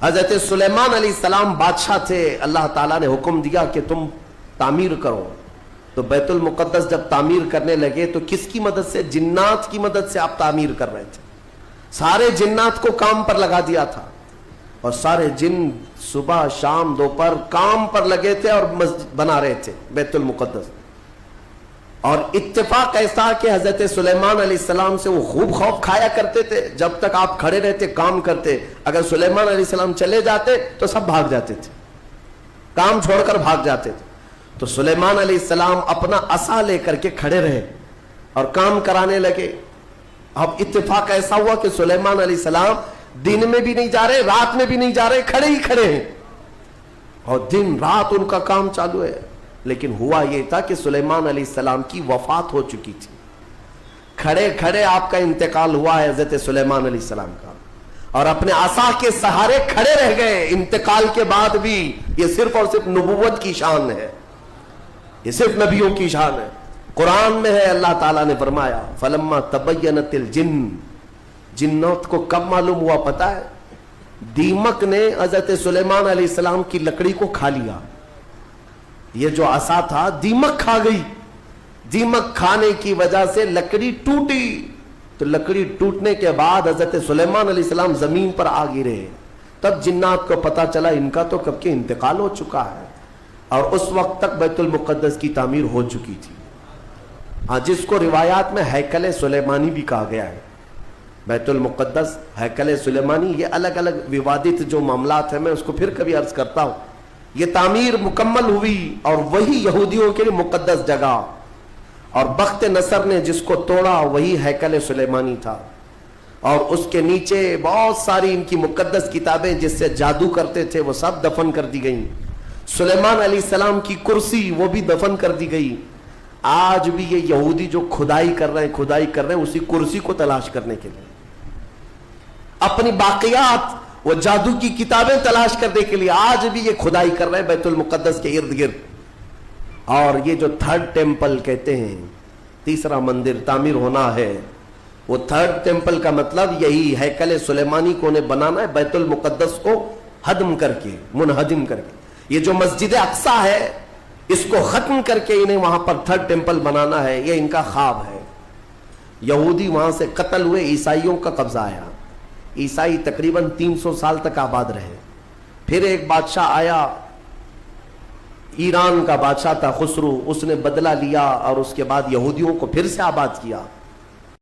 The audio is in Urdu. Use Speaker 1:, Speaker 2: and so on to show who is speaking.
Speaker 1: حضرت سلیمان علیہ السلام بادشاہ تھے، اللہ تعالیٰ نے حکم دیا کہ تم تعمیر کرو. تو بیت المقدس جب تعمیر کرنے لگے تو کس کی مدد سے؟ جنات کی مدد سے آپ تعمیر کر رہے تھے. سارے جنات کو کام پر لگا دیا تھا اور سارے جن صبح شام دوپہر کام پر لگے تھے اور مسجد بنا رہے تھے بیت المقدس. اور اتفاق ایسا کہ حضرت سلیمان علیہ السلام سے وہ خوب خوف کھایا کرتے تھے. جب تک آپ کھڑے رہتے کام کرتے، اگر سلیمان علیہ السلام چلے جاتے تو سب بھاگ جاتے تھے، کام چھوڑ کر بھاگ جاتے تھے. تو سلیمان علیہ السلام اپنا عصا لے کر کے کھڑے رہے اور کام کرانے لگے. اب اتفاق ایسا ہوا کہ سلیمان علیہ السلام دن میں بھی نہیں جا رہے، رات میں بھی نہیں جا رہے، کھڑے ہی کھڑے ہیں اور دن رات ان کا کام چالو ہے. لیکن ہوا یہ تھا کہ سلیمان علیہ السلام کی وفات ہو چکی تھی. کھڑے کھڑے آپ کا انتقال ہوا ہے حضرت سلیمان علیہ السلام کا، اور اپنے عصا کے سہارے کھڑے رہ گئے. انتقال کے بعد بھی یہ صرف اور صرف نبوت کی شان ہے، یہ صرف نبیوں کی شان ہے. قرآن میں ہے، اللہ تعالیٰ نے فرمایا فلما تبینت الجن، جنات کو کب معلوم ہوا پتا ہے؟ دیمک نے حضرت سلیمان علیہ السلام کی لکڑی کو کھا لیا. یہ جو عصا تھا دیمک کھا گئی. دیمک کھانے کی وجہ سے لکڑی ٹوٹی. تو لکڑی ٹوٹنے کے بعد حضرت سلیمان علیہ السلام زمین پر آ گرے. تب جنات کو پتا چلا ان کا تو کب کے انتقال ہو چکا ہے، اور اس وقت تک بیت المقدس کی تعمیر ہو چکی تھی. ہاں، جس کو روایات میں ہیکل سلیمانی بھی کہا گیا ہے. بیت المقدس، ہیکل سلیمانی، یہ الگ الگ ووادت جو معاملات ہیں، میں اس کو پھر کبھی عرض کرتا ہوں. یہ تعمیر مکمل ہوئی اور وہی یہودیوں کے لیے مقدس جگہ، اور بخت نصر نے جس کو توڑا وہی ہیکل سلیمانی تھا. اور اس کے نیچے بہت ساری ان کی مقدس کتابیں جس سے جادو کرتے تھے وہ سب دفن کر دی گئیں. سلیمان علیہ السلام کی کرسی وہ بھی دفن کر دی گئی. آج بھی یہ یہودی جو کھدائی کر رہے ہیں اسی کرسی کو تلاش کرنے کے لیے، اپنی باقیات، وہ جادو کی کتابیں تلاش کرنے کے لیے آج بھی یہ کھدائی کر رہے ہیں بیت المقدس کے ارد گرد. اور یہ جو تھرڈ ٹیمپل کہتے ہیں، تیسرا مندر تعمیر ہونا ہے، وہ تھرڈ ٹیمپل کا مطلب یہی ہیکل سلیمانی کو انہیں بنانا ہے، بیت المقدس کو ہدم کر کے، منہدم کر کے. یہ جو مسجد اقصی ہے اس کو ختم کر کے انہیں وہاں پر تھرڈ ٹیمپل بنانا ہے. یہ ان کا خواب ہے. یہودی وہاں سے قتل ہوئے، عیسائیوں کا قبضہ آیا. عیسائی تقریباً 300 سال تک آباد رہے. پھر ایک بادشاہ آیا، ایران کا بادشاہ تھا خسرو، اس نے بدلہ لیا اور اس کے بعد یہودیوں کو پھر سے آباد کیا.